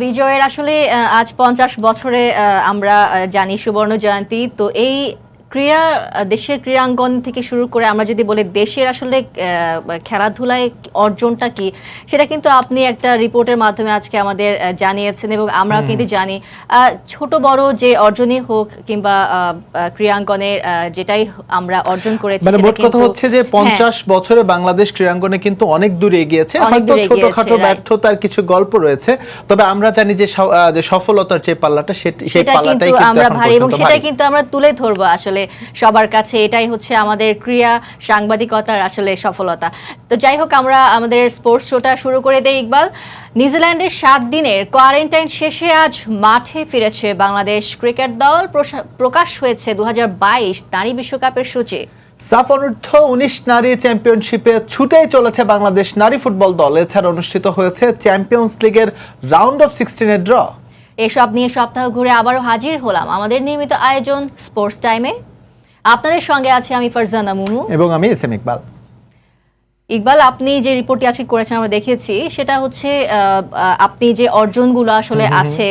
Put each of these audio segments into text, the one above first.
বিজয়ের আসলে আজ ৫০ বছরে আমরা জানি সুবর্ণ জয়ন্তী। তো এই দেশের ক্রীড়াঙ্গন থেকে শুরু করে আমরা যদি বলি দেশের আসলে খেলাধুলায় অর্জনটা কি, সেটা কিন্তু আপনি একটা রিপোর্টের মাধ্যমে আজকে আমাদের জানিয়েছেন এবং আমরা কিন্তু জানি ছোট বড় যে অর্জনই হোক কিংবা ক্রীড়াঙ্গনের যেটাই আমরা অর্জন করেছি, মানে মোট কথা হচ্ছে যে ৫০ বছরে বাংলাদেশ ক্রীড়াঙ্গনে কিন্তু অনেক দূরে এগিয়েছে। হয়তো ছোটখাটো ব্যর্থতার কিছু গল্প রয়েছে, তবে আমরা জানি যে সফলতার যে পাল্লাটা সেই পাল্লাটাই কিন্তু আমরা ভারী এবং সেটাই কিন্তু আমরা তুলে ধরবো আসলে সবার কাছে। এটাই হচ্ছে আমাদের ক্রীড়া সাংবাদিকতার আসলে সফলতা। তো যাই হোক, আমরা আমাদের স্পোর্টস শোটা শুরু করে দেই। ইকবাল, নিউজিল্যান্ডের 7 দিনের কোয়ারেন্টাইন শেষে আজ মাঠে ফিরেছে বাংলাদেশ ক্রিকেট দল। প্রকাশ হয়েছে 2022 নারী বিশ্বকাপের সূচি। সাফ অনূর্ধ্ব 19 নারী চ্যাম্পিয়নশিপে ছুটেই চলেছে বাংলাদেশ নারী ফুটবল দল। এছাড়া অনুষ্ঠিত হয়েছে চ্যাম্পিয়ন্স লিগের রাউন্ড অফ 16 এর ড্র। এসব নিয়ে সপ্তাহ ঘুরে আবারও হাজির হলাম আমাদের নিয়মিত আয়োজন স্পোর্টস টাইমে। আপনাদের সঙ্গে আছে আমি ফারজানা মুমু এবং আমি এস এম ইকবাল। ইকবাল, আপনি যে রিপোর্টটি আজকে করেছেন আমরা দেখেছি, সেটা হচ্ছে আপনি যে অর্জনগুলো আসলে আছে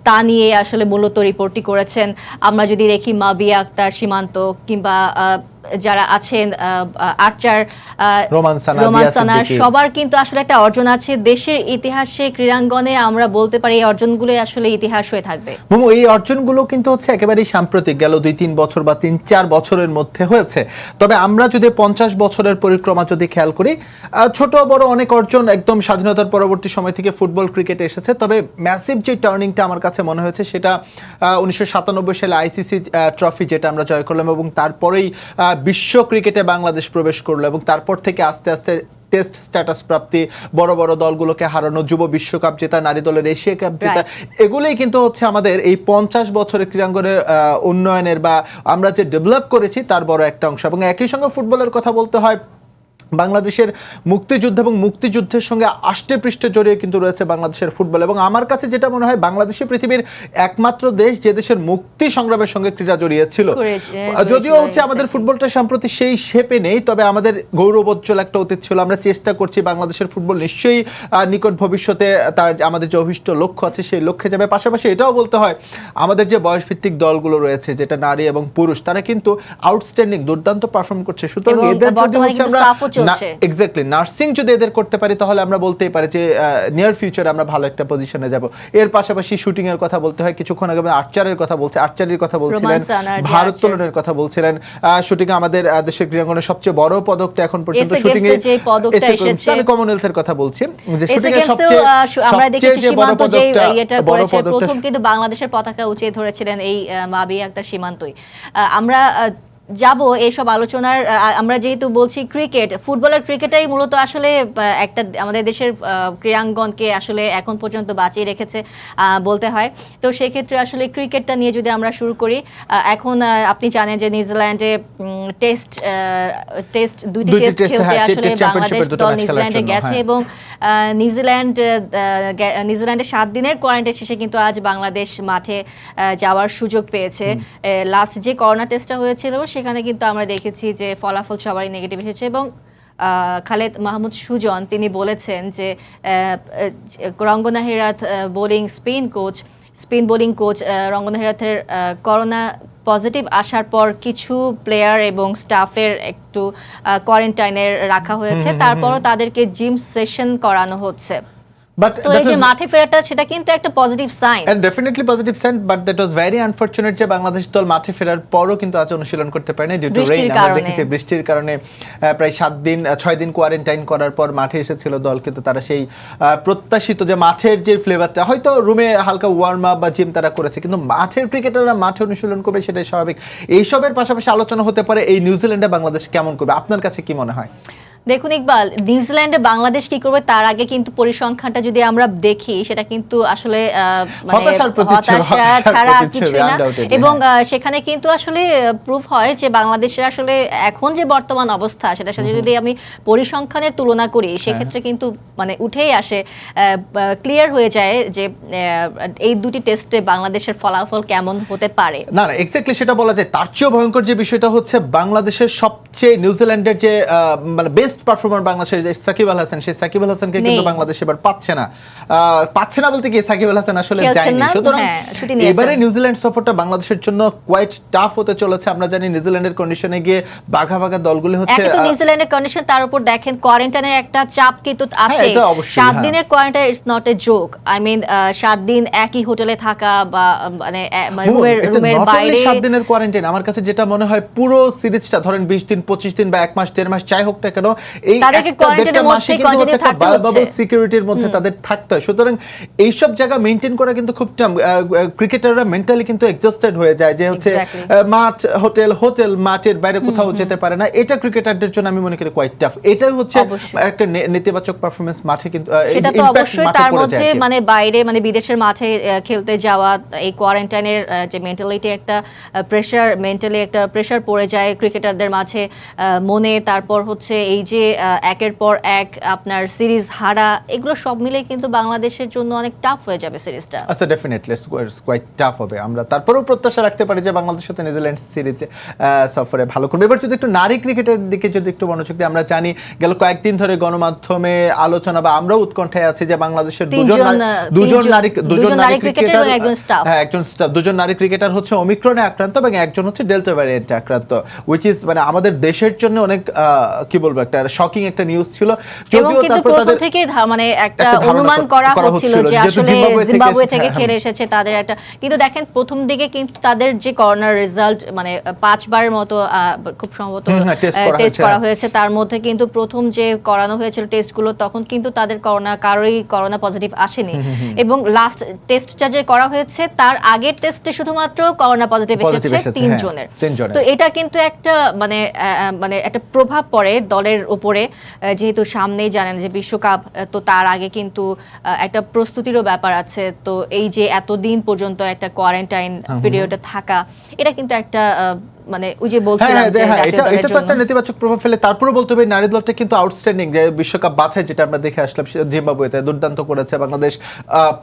তা নিয়ে আসলে মূলত রিপোর্টটি করেছেন। আমরা যদি দেখি মাবিয়া আক্তার, সীমান্ত কিংবা যারা আছেন আর্চার রোমানসানা, সবার কিন্তু আসলে একটা অর্জন আছে দেশের ইতিহাসে। ক্রীড়াঙ্গনে আমরা বলতে পারি এই অর্জনগুলো আসলে ইতিহাস হয়ে থাকবে। এই অর্জনগুলো কিন্তু হচ্ছে একেবারেই সাম্প্রতিক, গেল 2-3 বছর বা 3-4 বছরের মধ্যে হয়েছে। তবে আমরা যদি 50 বছরের পরিক্রমা যদি খেয়াল করি, ছোট বড় অনেক অর্জন একদম স্বাধীনতার পরবর্তী সময় থেকে ফুটবল ক্রিকেটে এসেছে। তবে ম্যাসিভ যে টার্নিংটা আমার কাছে মনে হয়েছে সেটা 1997 সালে আইসিসি ট্রফি যেটা আমরা জয় করলাম, এবং তারপরেই বিশ্ব ক্রিকেটে বাংলাদেশ প্রবেশ করলো, এবং তারপর থেকে আস্তে আস্তে টেস্ট স্ট্যাটাস প্রাপ্তি, বড় বড় দলগুলোকে হারানো, যুব বিশ্বকাপ জেতা, নারী দলের এশিয়া কাপ জেতা, এগুলোই কিন্তু হচ্ছে আমাদের এই 50 বছরের ক্রীড়াঙ্গনে উন্নয়নের বা আমরা যে ডেভেলপ করেছি তার বড় একটা অংশ। এবং একই সঙ্গে ফুটবলের কথা বলতে হয়, বাংলাদেশের মুক্তিযুদ্ধ এবং মুক্তিযুদ্ধের সঙ্গে আষ্টে পৃষ্ঠে জড়িয়ে কিন্তু রয়েছে বাংলাদেশের ফুটবল। এবং আমার কাছে যেটা মনে হয়, বাংলাদেশ পৃথিবীর একমাত্র দেশ যে দেশের মুক্তি সংগ্রামের সঙ্গে ক্রীড়া জড়িয়েছিল। যদিও হচ্ছে আমাদের ফুটবলটা সম্প্রতি সেই শেপে নেই, তবে আমাদের গৌরবোজ্জ্বল একটা অতীত ছিল। আমরা চেষ্টা করছি বাংলাদেশের ফুটবল নিশ্চয়ই নিকট ভবিষ্যতে তার আমাদের যে অভিষ্ট লক্ষ্য আছে সেই লক্ষ্যে যাবে। পাশাপাশি এটাও বলতে হয়, আমাদের যে বয়সভিত্তিক দলগুলো রয়েছে, যেটা নারী এবং পুরুষ, তারা কিন্তু আউটস্ট্যান্ডিং দুর্দান্ত পারফর্ম করছে। সুতরাং এদের যদি হচ্ছে আমরা এক্স্যাক্টলি নার্সিং যদি এদের করতে পারি, তাহলে আমরা বলতেই পারি যে নিয়ার ফিউচারে আমরা ভালো একটা পজিশনে যাব। এর পাশাপাশি শুটিং এর কথা বলতে হয়, কিছুক্ষণ আগে আর্চারের কথা বলছি, আর্চারির কথা বলছিলেন, ভারোত্তোলনের কথা বলছিলেন। শুটিং এ আমাদের দেশের ক্রীড়াঙ্গনের সবচেয়ে বড় পদকটা এখন পর্যন্ত শুটিং এ যে পদকটা এসেছে, আমি কমনওয়েলথের কথা বলছি, যে শুটিং এর সবচেয়ে আমরা দেখেছি সীমান্ত যে এটা করেছে, প্রথম কিন্তু বাংলাদেশের পতাকা উঁচিয়ে ধরেছিলেন এই মাবিয়া আক্তার সীমান্তই। আমরা যাব এইসব আলোচনার। আমরা যেহেতু বলছি ক্রিকেট, ফুটবলের ক্রিকেটাই মূলত আসলে একটা আমাদের দেশের ক্রীড়াঙ্গনকে আসলে এখন পর্যন্ত বাঁচিয়ে রেখেছে বলতে হয়। তো সেক্ষেত্রে আসলে ক্রিকেটটা নিয়ে যদি আমরা শুরু করি, এখন আপনি জানেন যে নিউজিল্যান্ডে দুইটি টেস্ট খেলতে আসলে বাংলাদেশ দল নিউজিল্যান্ডে গেছে, এবং নিউজিল্যান্ডের 7 দিনের কোয়ারেন্টাইন শেষে কিন্তু আজ বাংলাদেশ মাঠে যাওয়ার সুযোগ পেয়েছে। লাস্ট যে করোনা টেস্টটা হয়েছিল সেখানে কিন্তু আমরা দেখেছি যে ফলাফল সবারই নেগেটিভ এসেছে, এবং খালেদ মাহমুদ সুজন তিনি বলেছেন যে Rangana Herath spin bowling coach Rangana হেরাতের করোনা পজিটিভ আসার পর কিছু প্লেয়ার এবং স্টাফের একটু কোয়ারেন্টাইনে রাখা হয়েছে, তারপরও তাদেরকে জিম সেশন করানো হচ্ছে। তো এই যে মাঠে ফেরাটা, সেটা কিন্তু একটা positive sign, and definitely positive sign, but that was very unfortunate যে বাংলাদেশ দল মাঠে ফেরার পরও কিন্তু আজ অনুশীলন করতে পারেনি ডিউ টু রেইন। আমরা দেখেছি বৃষ্টির কারণে প্রায় 6 দিন কোয়ারেন্টাইন করার পর মাঠে এসেছিল দল, কিন্তু তারা সেই প্রত্যাশিত যে মাঠের যে ফ্লেভারটা, হয়তো রুমে হালকা ওয়ার্ম আপ বা জিম তারা করেছে, কিন্তু মাঠের ক্রিকেটাররা মাঠে অনুশীলন করবে সেটাই স্বাভাবিক। এইসবের পাশাপাশি আলোচনা হতে পারে এই নিউজিল্যান্ডে বাংলাদেশ কেমন করবে। আপনার কাছে কি মনে হয়? দেখুন ইকবাল, নিউজিল্যান্ডে বাংলাদেশ কি করবে তার আগে কিন্তু পরিসংখ্যানটা যদি আমরা দেখি, সেটা কিন্তু আসলে হতাশা ছাড়া আর কিছুই না। এবং সেখানে কিন্তু আসলে প্রুফ হয় যে বাংলাদেশের আসলে এখন যে বর্তমান অবস্থা, সেটার সাথে যদি আমি পরিসংখ্যানের তুলনা করি, সেক্ষেত্রে কিন্তু মানে উঠেই আসে, ক্লিয়ার হয়ে যায় যে এই দুটি টেস্টে বাংলাদেশের ফলাফল কেমন হতে পারে। না এক্স্যাক্টলি সেটা বলা যায়। তার চেয়েও ভয়ঙ্কর যে বিষয়টা হচ্ছে, বাংলাদেশের সবচেয়ে নিউজিল্যান্ডের যে মানে বেস্ট বেস্ট পারফর্মার বাংলাদেশের যে সাকিব আল হাসান, সেই সাকিব আল হাসানকে কিন্তু বাংলাদেশ এবার পাচ্ছে না বলতে কি সাকিব আল হাসান আসলে যায়নি। সুতরাং এবারে নিউজিল্যান্ড সফরটা বাংলাদেশের জন্য কোয়াইট টাফ হতে চলেছে। আমরা জানি নিউজিল্যান্ডের কন্ডিশনে গিয়ে বাঘা বাঘা দলগুলো হচ্ছে, একই তো নিউজিল্যান্ডের কন্ডিশন, তার উপর দেখেন কোয়ারেন্টাইনের একটা চাপ কিন্তু আছে। 7 দিনের quarantine it's not a joke. I mean 7 দিন একই হোটেলে থাকা বা মানে রুমের বাইরে 7 দিনের কোয়ারেন্টাইন, আমার কাছে যেটা মনে হয় পুরো সিরিজটা ধরেন 20 দিন 25 দিন বা 1 মাস 1.5 মাস যাই হোক না কেন, এই একটা মাসে কিন্তু হচ্ছে একটা বাবল সিকিউরিটির মধ্যে তাদের থাকতে হয়। সুতরাং এই সব জায়গা মেইনটেইন করা কিন্তু খুব টাফ। ক্রিকেটাররা মেন্টালি কিন্তু এক্সস্টেড হয়ে যায় যে হচ্ছে মাঠ হোটেল মাঠের বাইরে কোথাও যেতে পারে না। এটা ক্রিকেটারদের জন্য আমি মনে করি কোয়াইট টাফ। এটাই হচ্ছে একটা নেতিবাচক পারফরম্যান্স মাঠে কিন্তু সেটা তো অবশ্যই। তার মধ্যে মানে বাইরে মানে বিদেশের মাঠে খেলতে যাওয়া, এই কোয়ারেন্টাইনের যে মেন্টালিটি একটা প্রেসার, মেন্টালি একটা প্রেসার পড়ে যায় ক্রিকেটারদের মাঝে মনে। তারপর হচ্ছে এই যে একের পর এক আপনার সিরিজ হারা, এগুলো সব মিলে কিন্তু বাংলাদেশের জন্য অনেক টাফ হয়ে যাবে সিরিজটা। আচ্ছা, ডেফিনেটলি কোয়াইট টাফ হবে। আমরা তারপরেও প্রত্যাশা রাখতে পারি যে বাংলাদেশের সাথে নিউজিল্যান্ড সিরিজ সফরে ভালো করবে। এবার যদি একটু নারী ক্রিকেটের দিকে যদি একটু মনোযোগ দিই, আমরা জানি গেল কয়েকদিন ধরে গণমাধ্যমে আলোচনা বা আমরাও উৎকণ্ঠায় আছি যে বাংলাদেশের দুজন নারী ক্রিকেটার, হ্যাঁ একজন স্টাফ, দুজন নারী ক্রিকেটার হচ্ছে ওমিক্রনে আক্রান্ত এবং একজন হচ্ছে ডেল্টা ভ্যারিয়েন্টে আক্রান্ত, হুইচ ইজ মানে আমাদের দেশের জন্য অনেক কি বলবো একটা শকিং একটা নিউজ ছিল। যদিও তারপর তাদের থেকে মানে একটা অনুমান করা হচ্ছিল যে আসলে জিম্বাবুয়ে থেকে খেলে এসেছে তাদের একটা, কিন্তু দেখেন প্রথম দিকে কিন্তু তাদের যে করোনার রেজাল্ট মানে 5 বারের মতো খুব সম্ভবত টেস্ট করা হয়েছে, তার মধ্যে কিন্তু প্রথম যে করানো হয়েছিল টেস্টগুলো তখন কিন্তু তাদের কারোরই করোনা পজিটিভ আসেনি। এবং লাস্ট টেস্টটা যে করা হয়েছে তার আগের টেস্টে শুধুমাত্র করোনা পজিটিভ এসেছে 3 জনের। তো এটা কিন্তু একটা মানে মানে একটা প্রভাব পড়ে দলের উপরে, যেহেতু সামনেই জানেন যে বিশ্বকাপ, তো তার আগে কিন্তু একটা প্রস্তুতিরও ব্যাপার আছে। তো এই যে এতদিন পর্যন্ত একটা কোয়ারেন্টাইন পিরিয়ডে থাকা, এটা কিন্তু একটা মানে ওই যে বলছিলাম যে এটা তো একটা নেতিবাচক প্রভাব ফেলে। তারপরে বলতে হবে নারী দলটা কিন্তু আউটস্ট্যান্ডিং, যে বিশ্বকাপ বাছাই যেটা আমরা দেখে আসলাম জিম্বাবুয়েতে দুর্দান্ত করেছে বাংলাদেশ,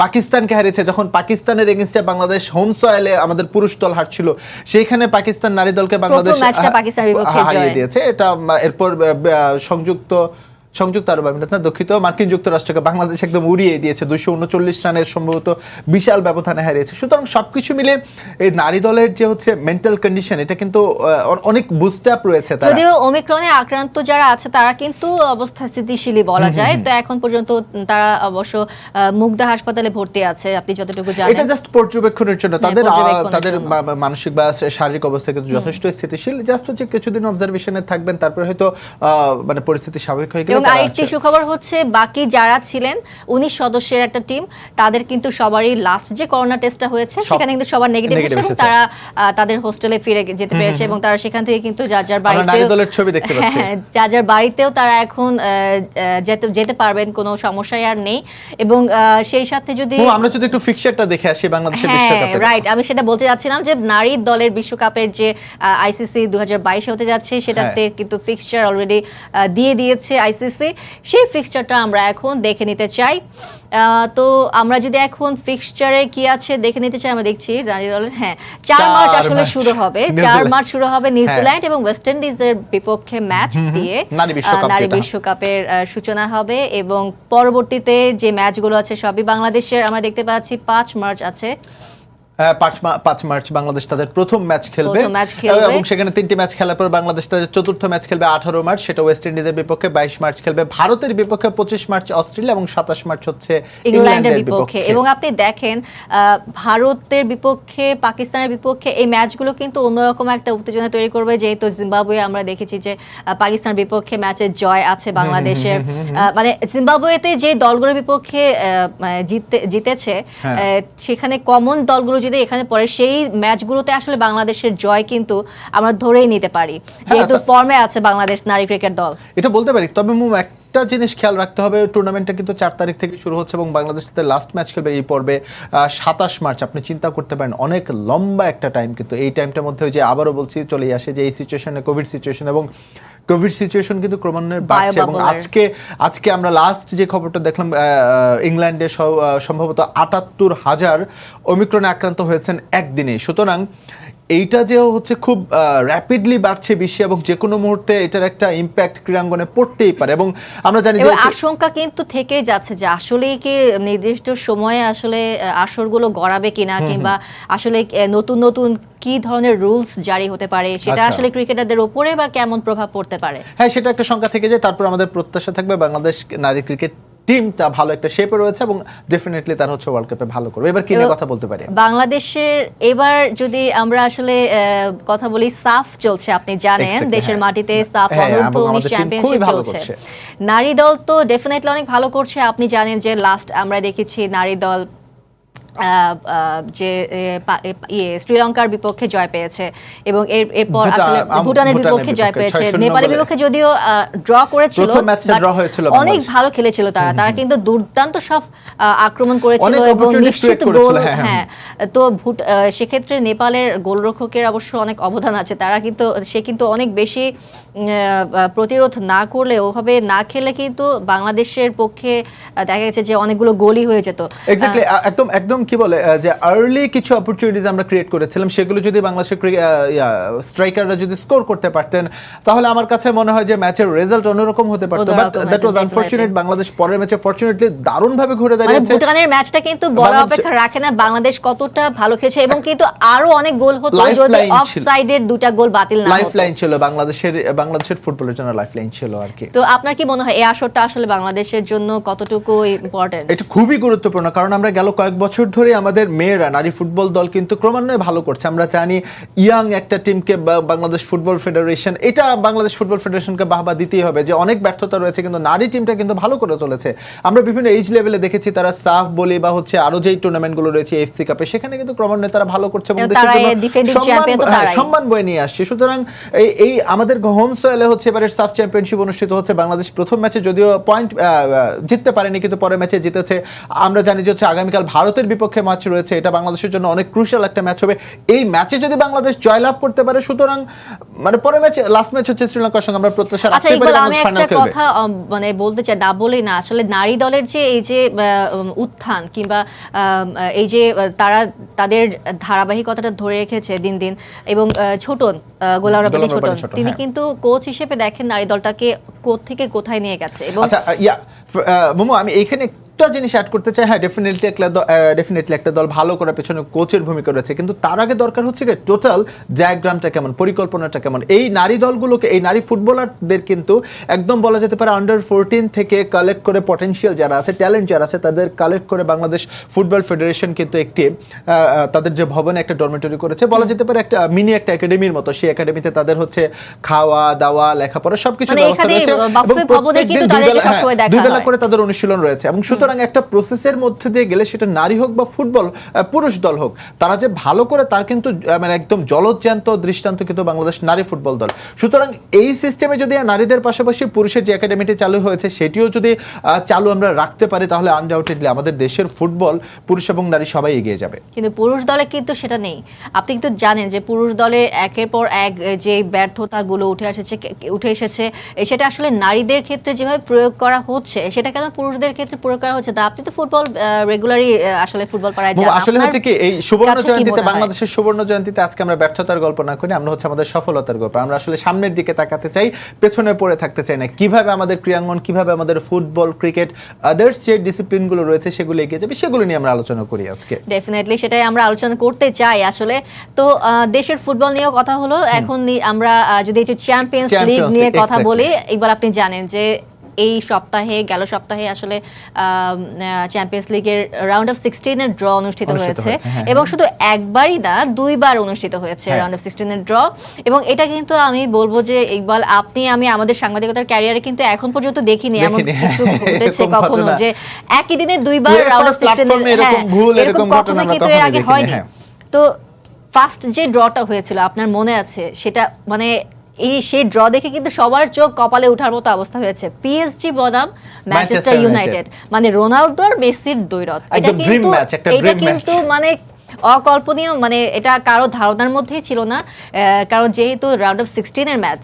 পাকিস্তানকে হারিয়েছে। যখন পাকিস্তানের এগেইনস্টে বাংলাদেশ হোম সয়েলে আমাদের পুরুষ দল হারছিল, সেইখানে পাকিস্তান নারী দলকে বাংলাদেশ হারিয়ে দিয়েছে। এটা এরপর সংযুক্ত আরব আমিরাত না দুঃখিত মার্কিন যুক্তরাষ্ট্রকে বাংলাদেশ একদম উড়িয়ে দিয়েছে, 239 রানের সম্ভবত বিশাল ব্যবধানে হারিয়েছে। সুতরাং সবকিছু মিলে এই নারী দলের যে হচ্ছে মেন্টাল কন্ডিশন, এটা কিন্তু অনেক বুস্ট আপ রয়েছে। যদিও ওমিক্রনে আক্রান্ত যারা আছে তারা কিন্তু অবস্থা স্থিতিশীলই বলা যায়। তো এখন পর্যন্ত তারা অবশ্য মুগদা হাসপাতালে ভর্তি আছে, আপনি যতটুকু জানেন। এটা জাস্ট পর্যবেক্ষণের জন্য, তাদের মানসিক বা শারীরিক অবস্থা কিন্তু যথেষ্ট স্থিতিশীল। জাস্ট হচ্ছে কিছুদিন অবজারভেশনে থাকবেন, তারপরে হয়তো মানে পরিস্থিতি স্বাভাবিক হয়ে গেলে। আরেকটি সুখবর হচ্ছে বাকি যারা ছিলেন 19 সদস্যের একটা টিম, তাদের কিন্তু সবারই লাস্ট যে করোনা টেস্টটা হয়েছে সেখানে কিন্তু সবার নেগেটিভ এসেছে এবং তারা তাদের হোস্টেলে ফিরে যেতে পেরেছে এবং তারা সেখান থেকে কিন্তু যার যার বাড়িতেও তারা এখন যেতে পারবেন, কোনো সমস্যাই আর নেই। এবং সেই সাথে যদি আমরা যদি একটু ফিক্সারটা দেখে আসি বাংলাদেশের বিশ্বকাপে, রাইট, আমি সেটা বলতে যাচ্ছিলাম যে নারী দলের বিশ্বকাপের যে আইসিসি 2022 হতে যাচ্ছে সেটাতে কিন্তু ফিক্সচার অলরেডি দিয়ে দিয়েছে আইসিসি। সেই ফিক্সচারটা আমরা এখন দেখে নিতে চাই। তো আমরা যদি এখন ফিক্সচারে কি আছে দেখে নিতে চাই, আমরা দেখছি নারী দলের 4 মার্চ আসলে শুরু হবে। 4 মার্চ শুরু হবে নিউজিল্যান্ড এবং ওয়েস্ট ইন্ডিজের বিপক্ষে ম্যাচ দিয়ে নারী বিশ্বকাপের সূচনা হবে। এবং পরবর্তীতে যে ম্যাচগুলো আছে সবই বাংলাদেশের আমরা দেখতে পাচ্ছি। 5 মার্চ আছে, 5 মার্চ বাংলাদেশ তাদের প্রথম ম্যাচ খেলবে এবং সেখানে 3টি ম্যাচ খেলার পর বাংলাদেশ তাদের চতুর্থ ম্যাচ খেলবে 18 মার্চ, সেটা ওয়েস্ট ইন্ডিজের বিপক্ষে। 22 মার্চ খেলবে ভারতের বিপক্ষে, 25 মার্চ অস্ট্রেলিয়া এবং 27 মার্চ হচ্ছে ইংল্যান্ডের বিপক্ষে। এবং আপনি দেখেন ভারতের বিপক্ষে, পাকিস্তানের বিপক্ষে এই ম্যাচগুলো কিন্তু অন্যরকম একটা উত্তেজনা তৈরি করবে, যেহেতু জিম্বাবুয়ে আমরা দেখেছি যে পাকিস্তানের বিপক্ষে ম্যাচের জয় আছে বাংলাদেশের। মানে জিম্বাবুয়েতে যে দলগুলোর বিপক্ষে জিতেছে সেখানে কমন দলগুলো যদি এখানে পড়ে, সেই ম্যাচগুলোতে আসলে বাংলাদেশের জয় কিন্তু আমরা ধরেই নিতে পারি, যেহেতু ফর্মে আছে বাংলাদেশ নারী ক্রিকেট দল, এটা বলতে পারি। তবে একটা জিনিস খেয়াল রাখতে হবে, টুর্নামেন্টটা কিন্তু 4 তারিখ থেকে শুরু হচ্ছে এবং বাংলাদেশ সাথে লাস্ট ম্যাচ খেলবে এই পর্বে 27 মার্চ। আপনি চিন্তা করতে পারেন অনেক লম্বা একটা টাইম, কিন্তু এই টাইমটার মধ্যে যে আবারও বলছি চলেই আসে যে এই সিচুয়েশনে কোভিড সিচুয়েশন, এবং কোভিড সিচুয়েশন কিন্তু ক্রমান্বয়ে বাড়ছে। এবং আজকে আমরা লাস্ট যে খবরটা দেখলাম, ইংল্যান্ডে সম্ভবত 78,000 ওমিক্রনে আক্রান্ত হয়েছেন একদিনে। সুতরাং এইটা যে হচ্ছে খুব র্যাপিডলি বাড়ছে বিশ্বে এবং যে কোনো মুহূর্তে এটার একটা ইম্প্যাক্ট ক্রীড়াঙ্গনে পড়তেই পারে এবং আমরা জানি যে আশঙ্কা কিন্তু থেকেই যাচ্ছে যে আসলে কি নির্দিষ্ট সময়ে আসলে আসরগুলো গড়াবে কিনা কিংবা আসলে নতুন নতুন কি ধরনের রুলস জারি হতে পারে সেটা আসলে ক্রিকেটারদের উপরে বা কেমন প্রভাব পড়তে পারে। হ্যাঁ, সেটা একটা শঙ্কা থেকে যায়। তারপর আমাদের প্রত্যাশা থাকবে বাংলাদেশ নারী ক্রিকেট টিমটা ভালো একটা শেপে রয়েছে এবং ডেফিনেটলি তার হচ্ছে ওয়ার্ল্ড কাপে ভালো করবে। এবার কি নিয়ে কথা বলতে পারি বাংলাদেশের? এবার যদি আমরা আসলে কথা বলি, সাফ চলছে, আপনি জানেন দেশের মাটিতে সাফ অনূর্ধ্ব-19 চ্যাম্পিয়নশিপ চলছে। নারী দল তো ডেফিনেটলি অনেক ভালো করছে। আপনি জানেন যে লাস্ট আমরা দেখেছি নারী দল যে শ্রীলঙ্কার বিপক্ষে জয় পেয়েছে এবং এরপর আসলে ভুটানের বিপক্ষে জয় পেয়েছে। নেপালের বিপক্ষে যদিও ড্র করেছিল, অনেক ভালো খেলেছিল তারা কিন্তু দুর্দান্ত সব আক্রমণ করেছিল এবং নিশ্চিত গোল। হ্যাঁ, তো সেক্ষেত্রে নেপালের গোলরক্ষকের অবশ্য অনেক অবদান আছে। সে কিন্তু অনেক বেশি প্রতিরোধ না করলে, ওভাবে না খেলে কিন্তু বাংলাদেশের পক্ষে দেখা গেছে যে অনেকগুলো গোলই হয়ে যেত। এক্স্যাক্টলি, একদম কি বলে যে আর্লি কিছু অপরচুনিটিজ আমরা ক্রিয়েট করেছিলাম, সেগুলো যদি বাংলাদেশের স্ট্রাইকাররা যদি স্কোর করতে পারতেন তাহলে আমার কাছে মনে হয় যে ম্যাচের রেজাল্ট অন্যরকম হতে পারত। But that was unfortunate. Bangladesh পরের ম্যাচে ফরচুনেটলি দারুণভাবে ঘুরে দাঁড়িয়েছে। ভুটানের ম্যাচটা কিন্তু বড় অপেক্ষা রাখে না বাংলাদেশ কতটা ভালো খেলেছে এবং কিন্তু আরো অনেক গোল হতো যদি অফসাইডের দুটো গোল বাতিল না হতো। লাইফলাইন ছিল বাংলাদেশের ফুটবলের জন্য, লাইফলাইন ছিল আর কি। তো আপনার কি মনে হয় এই আসরটা আসলে বাংলাদেশের জন্য কতটুকু ইম্পর্টেন্ট? এটা খুবই গুরুত্বপূর্ণ, কারণ আমরা গেল কয়েক বছর ধরে আমাদের মেয়েরা নারী ফুটবল দল কিন্তু ক্রমান্বয়ে ভালো করছে। আমরা জানি ইয়াং একটা টিমকে বাংলাদেশ ফুটবল ফেডারেশন, এটা বাংলাদেশ ফুটবল ফেডারেশনকে বাহবা দিতেই হবে যে অনেক ব্যর্থতা রয়েছে কিন্তু নারী টিমটা কিন্তু ভালো করে চলেছে। আমরা বিভিন্ন এইজ লেভেলে দেখেছি তারা সাফ বলি বা হচ্ছে আরো যেই টুর্নামেন্টগুলো রয়েছে এফসি কাপে, সেখানে কিন্তু ক্রমান্বয়ে তারা ভালো করছে এবং সম্মান বয়ে নিয়ে আসছে। সুতরাং এই আমাদের হোম সয়েলে হচ্ছে এবারে সাফ চ্যাম্পিয়নশিপ অনুষ্ঠিত হচ্ছে। বাংলাদেশ প্রথম ম্যাচে যদিও পয়েন্ট জিততে পারেনি কিন্তু পরের ম্যাচে জিতেছে। আমরা জানি যে হচ্ছে আগামীকাল ভারতের বিপক্ষে ম্যাচ রয়েছে, এটা বাংলাদেশের জন্য অনেক ক্রুশিয়াল একটা ম্যাচ হবে। এই ম্যাচে যদি বাংলাদেশ জয়লাভ করতে পারে, সুতরাং মানে পরের ম্যাচ লাস্ট ম্যাচ হচ্ছে শ্রীলঙ্কার সঙ্গে, আমরা প্রত্যাশা রাখতে পারি আমি একটা কথা মানে বলতে চাই, না বলেই না, আসলে নারী দলের যে এই যে উত্থান কিংবা এই যে তারা তাদের ধারাবাহিকতাটা ধরে রেখেছে দিন দিন, এবং ছোটন গোলাম রব্বানী ছোটন তিনি কিন্তু কোচ হিসেবে দেখেন নারী দলটাকে কোত্থেকে কোথায় নিয়ে গেছে। এবং আচ্ছা মোমো, আমি এইখানে একটা জিনিস অ্যাড করতে চাই। হ্যাঁ, ডেফিনেটলি একটা দল ভালো করার পেছনে কোচের ভূমিকা রয়েছে, কিন্তু তার আগে দরকার হচ্ছে কি টোটাল ডায়াগ্রামটা কেমন, পরিকল্পনাটা কেমন। এই নারী দলগুলোকে, এই নারী ফুটবলারদের কিন্তু একদম বলা যেতে পারে আন্ডার 14 থেকে কালেক্ট করে পটেনশিয়াল যারা আছে, ট্যালেন্ট যারা আছে, তাদের কালেক্ট করে বাংলাদেশ ফুটবল ফেডারেশন কিন্তু একটি তাদের যে ভবনে একটা ডরমেটরি করেছে, বলা যেতে পারে একটা মিনি একটা একাডেমির মতো। সেই একাডেমিতে তাদের হচ্ছে খাওয়া দাওয়া লেখাপড়া সবকিছু ব্যবস্থা রয়েছে এবং দুই বেলা করে তাদের অনুশীলন রয়েছে। এবং সুতরাং একটা প্রসেসের মধ্যে দিয়ে গেলে সেটা নারী হোক বা ফুটবল পুরুষ দল হোক, তারা যে ভালো করে তার কিন্তু মানে একদম জলজ্যান্ত দৃষ্টান্ত কিন্তু বাংলাদেশ নারী ফুটবল দল। সুতরাং এই সিস্টেমে যদি নারীদের পাশাপাশি পুরুষের যে একাডেমিটি চালু হয়েছে সেটিও যদি চালু আমরা রাখতে পারি, তাহলে আনডাউটেডলি আমাদের দেশের ফুটবল পুরুষ এবং নারী সবাই এগিয়ে যাবে। কিন্তু পুরুষ দলে কিন্তু সেটা নেই। আপনি কিন্তু জানেন যে পুরুষ দলে একের পর এক যে ব্যর্থতাগুলো উঠে এসেছে, সেটা আসলে নারীদের ক্ষেত্রে যেভাবে প্রয়োগ করা হচ্ছে সেটা কেন পুরুষদের ক্ষেত্রে প্রয়োগ করা হচ্ছে? আপনি তো ফুটবল রেগুলারই আসলে ফুটবল পাড়ায় যান, আসলে হচ্ছে কি এই সুবর্ণ জয়ন্তীতে, বাংলাদেশের সুবর্ণ জয়ন্তীতে আজকে আমরা ব্যর্থতার গল্প না করি, আমরা হচ্ছে আমাদের সফলতার গল্প। আমরা আসলে সামনের দিকে তাকাতে চাই, পেছনে পড়ে থাকতে চাই না। কিভাবে আমাদের ক্রীড়াঙ্গন, কিভাবে আমাদের ফুটবল, ক্রিকেট, আদার্স যে ডিসিপ্লিনগুলো রয়েছে সেগুলো এগিয়ে যাবে, সেগুলো নিয়ে আমরা আলোচনা করি আজকে। ডেফিনেটলি সেটাই আমরা আলোচনা করতে চাই আসলে। তো দেশের ফুটবল নিয়েও কথা হলো। এখন আমরা যদি চ্যাম্পিয়ন্স লিগ নিয়ে কথা বলি, এবার আপনি জানেন যে এই গেল সপ্তাহে আসলে চ্যাম্পিয়ন্স লিগের রাউন্ড অফ 16 এর ড্র অনুষ্ঠিত হয়েছে এবং শুধু একবারই না, দুইবার অনুষ্ঠিত হয়েছে রাউন্ড অফ 16 এর ড্র। এবং এটা কিন্তু আমি বলবো যে ইকবাল, আপনি আমাদের সাংবাদিকতার ক্যারিয়ারে কিন্তু এখন পর্যন্ত দেখিনি এমন কিছু ঘটেছে কখনো যে একই দিনে দুইবার রাউন্ড অফ 16 এরকম কখনো কিন্তু এর আগে হয়নি। তো ফার্স্ট যে ড্রটা হয়েছিল আপনার মনে আছে, সেটা মানে সেই ড্র দেখে কিন্তু সবার চোখ কপালে ওঠার মতো অবস্থা হয়েছে। পিএসজি বনাম ম্যানচেস্টার ইউনাইটেড, মানে রোনালদো আর মেসির দ্বৈরথ। এটা কিন্তু মানে অকল্পনীয়, মানে এটা কারো ধারণার মধ্যেই ছিল না। কারণ যেহেতু রাউন্ড অফ 16 এর ম্যাচ,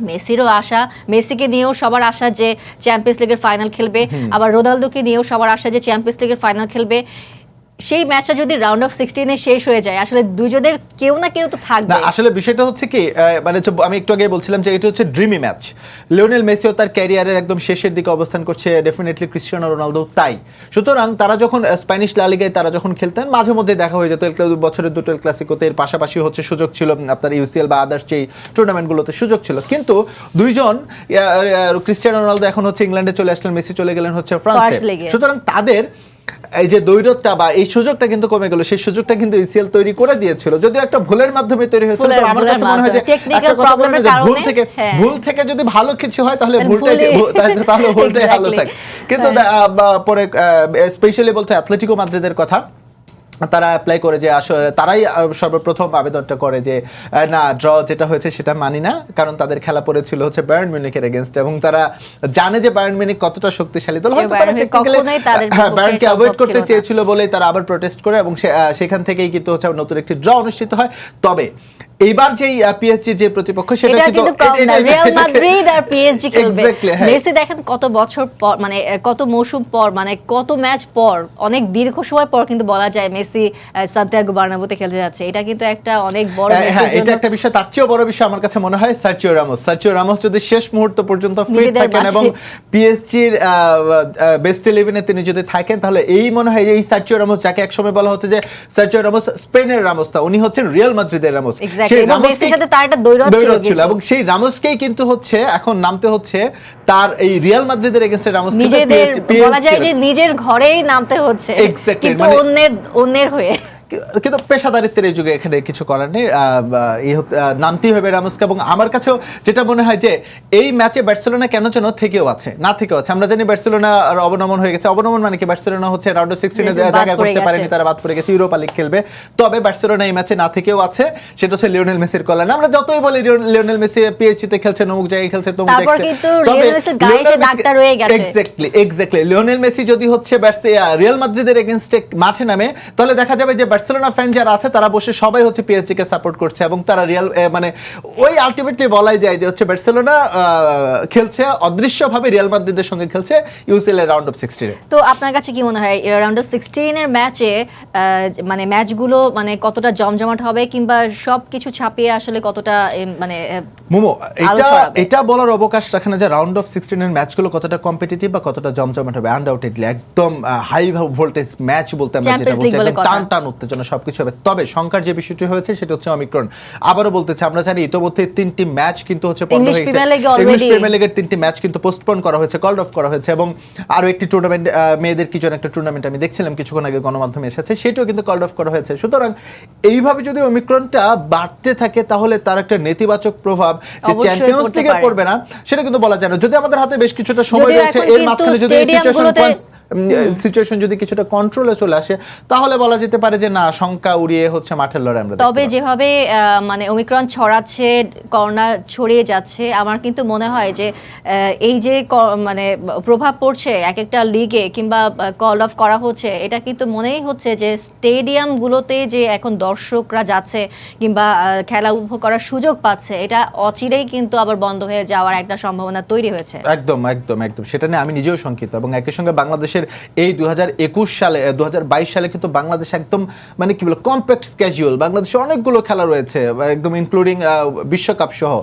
মেসিরও আশা, মেসিকে নিয়েও সবার আশা যে চ্যাম্পিয়ন্স লিগের ফাইনাল খেলবে, আবার রোনালদোকে নিয়েও সবার আশা যে চ্যাম্পিয়ন্স লিগের ফাইনাল খেলবে। সেই ম্যাচটা যদি রাউন্ড অফ 16 এ শেষ হয়ে যায়, আসলে দুজনের কেউ না কেউ তো থাকবে। না আসলে বিষয়টা হচ্ছে কি, মানে আমি একটু আগে বলছিলাম যে এটা হচ্ছে ড্রিমি ম্যাচ। লিওনেল মেসিও তার ক্যারিয়ারের একদম শেষের দিকে অবস্থান করছে, ডেফিনেটলি ক্রিস্টিয়ানো রোনালদো তাই। সুতরাং তারা যখন স্প্যানিশ লা লিগায় তারা যখন খেলতেন, মাঝে মধ্যে দেখা হয়ে যেত বছরের দুটো এল ক্লাসিকোতে, এর পাশাপাশি হচ্ছে সুযোগ ছিল আপনার ইউসিএল বা আদার্স যেই টুর্নামেন্টগুলোতে সুযোগ ছিল। কিন্তু দুইজন, ক্রিস্টিয়ানো রোনালদো এখন হচ্ছে ইংল্যান্ডে চলে আসলেন, মেসি চলে গেলেন হচ্ছে ফ্রান্সে। সুতরাং তাদের এই যে দৈরতটা বা এই সুযোগটা কিন্তু কমে গেল, সেই সুযোগটা কিন্তু ইসিএল তৈরি করে দিয়েছিল, যদিও একটা ভুলের মাধ্যমে তৈরি হয়েছিল। তো আমার কাছে মনে হয় যে টেকনিক্যাল প্রবলেমের কারণে ভুল থেকে যদি ভালো কিছু হয় তাহলে ভুলটাই ভালো থাকে। কিন্তু পরে স্পেশালি বলতে অ্যাথলেটিকো মাদ্রিদের কথা, তারা অ্যাপ্লাই করে যে আসলে তারাই সর্বপ্রথম আবেদনটা করে যে না, ড্র যেটা হয়েছে সেটা মানি না, কারণ তাদের খেলা পড়েছিল হচ্ছে বায়ার্ন মিউনিখের এগেইনস্ট, এবং তারা জানে যে বায়ার্ন মিউনিখ কতটা শক্তিশালী দল, হয়তো তারা টেকনিক্যালি বায়ার্নকে অ্যাভয়েড করতে চেয়েছিল বলেই তারা আবার প্রোটেস্ট করে, এবং সেখান থেকেই কিন্তু হচ্ছে নতুন একটি ড্র অনুষ্ঠিত হয়। তবে এইবার যে পিএসজি যে প্রতিপক্ষ সেটা কিন্তু রিয়াল মাদ্রিদ আর পিএসজি খেলবে। মেসি দেখেন কত বছর পর, মানে কত মৌসুম পর, মানে কত ম্যাচ পর, অনেক দীর্ঘ সময় পর কিন্তু বলা যায় মেসি সান্তিয়াগো বার্নাব্যুতে খেলতে যাচ্ছে। এটা কিন্তু একটা অনেক বড় বিষয়। হ্যাঁ, এটা একটা বিষয়। তার চেয়েও বড় বিষয় আমার কাছে মনে হয় সার্জিও রামোস যদি শেষ মুহূর্ত পর্যন্ত ফিট থাকেন এবং পিএসজির বেস্ট 11-এ তিনি যদি থাকেন, তাহলে এই মনে হয় এই সার্জিও রামোস, যাকে একসময় বলা হতো যে সার্জিও রামোস স্পেনের রামোস, তা উনি হচ্ছেন রিয়াল মাদ্রিদের রামোস। এবং সেই রামোসকেই কিন্তু হচ্ছে এখন নামতে হচ্ছে তার এই রিয়াল মাদ্রিদের এগেইনস্টে রামোসকে বলা যায় যে নিজের ঘরেই নামতে হচ্ছে, কিন্তু অন্যের হয়ে। কিন্তু পেশাদারিত্বের এই যুগে এখানে কিছু করার নেই, নামতেই হবে রামোসকে। এবং আমার কাছেও যেটা মনে হয় যে এই ম্যাচে বার্সেলোনা কেন যেন থেকেও আছে, না থেকেও আছে। আমরা জানি বার্সেলোনা অবনমন হয়ে গেছে। অবনমন মানে কি, বার্সেলোনা হচ্ছে রাউন্ড অফ 16 জায়গা করতে পারেনি, তারা বাদ পড়ে গেছে, ইউরোপা লিগ খেলবে। তবে বার্সেলোনা এই ম্যাচে না থেকেও আছে, সেটা হচ্ছে লিওনেল মেসির কল্যাণে। আমরা যতই বলি লিওনেল মেসি পিএসজিতে খেলছে, অমুক জায়গায় খেলছে, তমুক এক্স্যাক্টলি লিওনেল মেসি যদি হচ্ছে রিয়াল মাদ্রিদের এগেইনস্টে মাঠে নামে, তাহলে দেখা যাবে যে বার্সেলোনা ফ্যান যারা আছে তারা বসে সবাই হচ্ছে পিএসজি কে সাপোর্ট করছে, এবং তারা রিয়াল মানে ওই আলটিমেটলি বলাই যায় যে হচ্ছে বার্সেলোনা খেলছে অদৃশ্যভাবে রিয়াল মাদ্রিদের সঙ্গে খেলছে ইউসিএল এর রাউন্ড অফ 16 এ। তো আপনার কাছে কি মনে হয় রাউন্ড অফ 16 এর ম্যাচে মানে ম্যাচগুলো মানে কতটা জমজমাট হবে, কিংবা সবকিছু ছাপিয়ে আসলে কতটা মানে মোমো এটা বলার অবকাশ রাখে না যে রাউন্ড অফ 16 এর ম্যাচগুলো কতটা কম্পিটিটিভ বা কতটা জমজমাট হবে। আনডাউটেডলি একদম হাই ভোল্টেজ ম্যাচ বলতে আমরা যেটা বলছি, একদম টান উত্তেজনা সবকিছু হবে। তবে সংখ্যার যে বিষয়টি হয়েছে সেটা হচ্ছে অমিক্রন। আবারও বলতেছি, আমরা জানি ইতোমধ্যে 3টি ম্যাচ কিন্তু হচ্ছে বন্ধ হয়ে গেছে। ইংলিশ প্রিমিয়ার লিগের 3টি ম্যাচ কিন্তু পোস্টপোন করা হয়েছে, কলড অফ করা হয়েছে, এবং আরো একটি টুর্নামেন্ট, মেয়েদের কি যেন একটা টুর্নামেন্ট আমি দেখছিলাম কিছুক্ষণ আগে গণমাধ্যমে এসেছে, সেটাও কিন্তু কলড অফ করা হয়েছে। সুতরাং এইভাবে যদি অমিক্রনটা বাড়তে থাকে তাহলে তার একটা নেতিবাচক প্রভাব যে চ্যাম্পিয়ন্স লিগে পড়বে না সেটা কিন্তু বলা যায় না। যদি আমাদের হাতে বেশ কিছুটা সময় রয়েছে, এর মাঝখানে যদি সিচুয়েশন যদি কিছুটা কন্ট্রোলে চলে আসে, তাহলে বলা যেতে পারে যে না, শঙ্কা উড়িয়ে হচ্ছে মাঠের লড়াই আমরা। তবে যেভাবে মানে ওমিক্রন ছড়াচ্ছে, করোনা ছড়িয়ে যাচ্ছে, আমার কিন্তু মনে হয় যে এই যে মানে প্রভাব পড়ছে এক একটা লিগে কিংবা কল অফ করা হচ্ছে, এটা কিন্তু মনেই হচ্ছে যে স্টেডিয়ামগুলোতে যে এখন দর্শকরা যাচ্ছে কিংবা খেলা উপভোগ করার সুযোগ পাচ্ছে, এটা অচিরেই কিন্তু আবার বন্ধ হয়ে যাওয়ার একটা সম্ভাবনা তৈরি হয়েছে। একদম একদম একদম সেটা নিয়ে আমি নিজেও শঙ্কিত। এবং একই সঙ্গে বাংলাদেশের এই 2021 সালে 2022 সালে কিন্তু বাংলাদেশ একদম মানে কি বলে কম্প্যাক্ট স্কেডিউল, বাংলাদেশে অনেকগুলো খেলা রয়েছে, একদম ইনক্লুডিং বিশ্বকাপ সহ,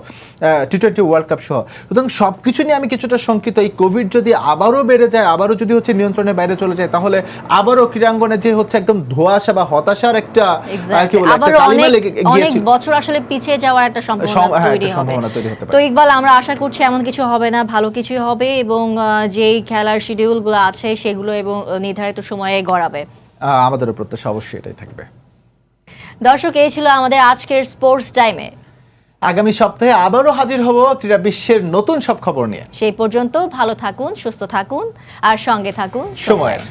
টি20 ওয়ার্ল্ড কাপ সহ। সুতরাং সবকিছু নিয়ে আমি কিছুটা শঙ্কিত। এই কোভিড যদি আবারও বেড়ে যায়, আবারও যদি হচ্ছে নিয়ন্ত্রণের বাইরে চলে যায়, তাহলে আবারও ক্রীড়াঙ্গনে যে হচ্ছে একদম ধোঁয়াশা বা হতাশার একটা কি বলে একটা কালিমা লেগে গিয়েছিল, অনেক বছর আসলে পিছিয়ে যাওয়ার একটা সম্ভাবনা তৈরি হবে। তো ইকবাল, আমরা আশা করছি এমন কিছু হবে না, ভালো কিছু হবে, এবং যেই খেলার শিডিউলগুলো আছে সেগুলো এবং নির্ধারিত সময়ে গড়াবে। আমাদেরও প্রত্যাশা অবশ্যই এটাই থাকবে। দর্শক, এই ছিল আমাদের আজকের স্পোর্টস টাইমে। আগামী সপ্তাহে আবারও হাজির হব ক্রীড়া বিশ্বের নতুন সব খবর নিয়ে। সেই পর্যন্ত ভালো থাকুন, সুস্থ থাকুন, আর সঙ্গে থাকুন সময়ের।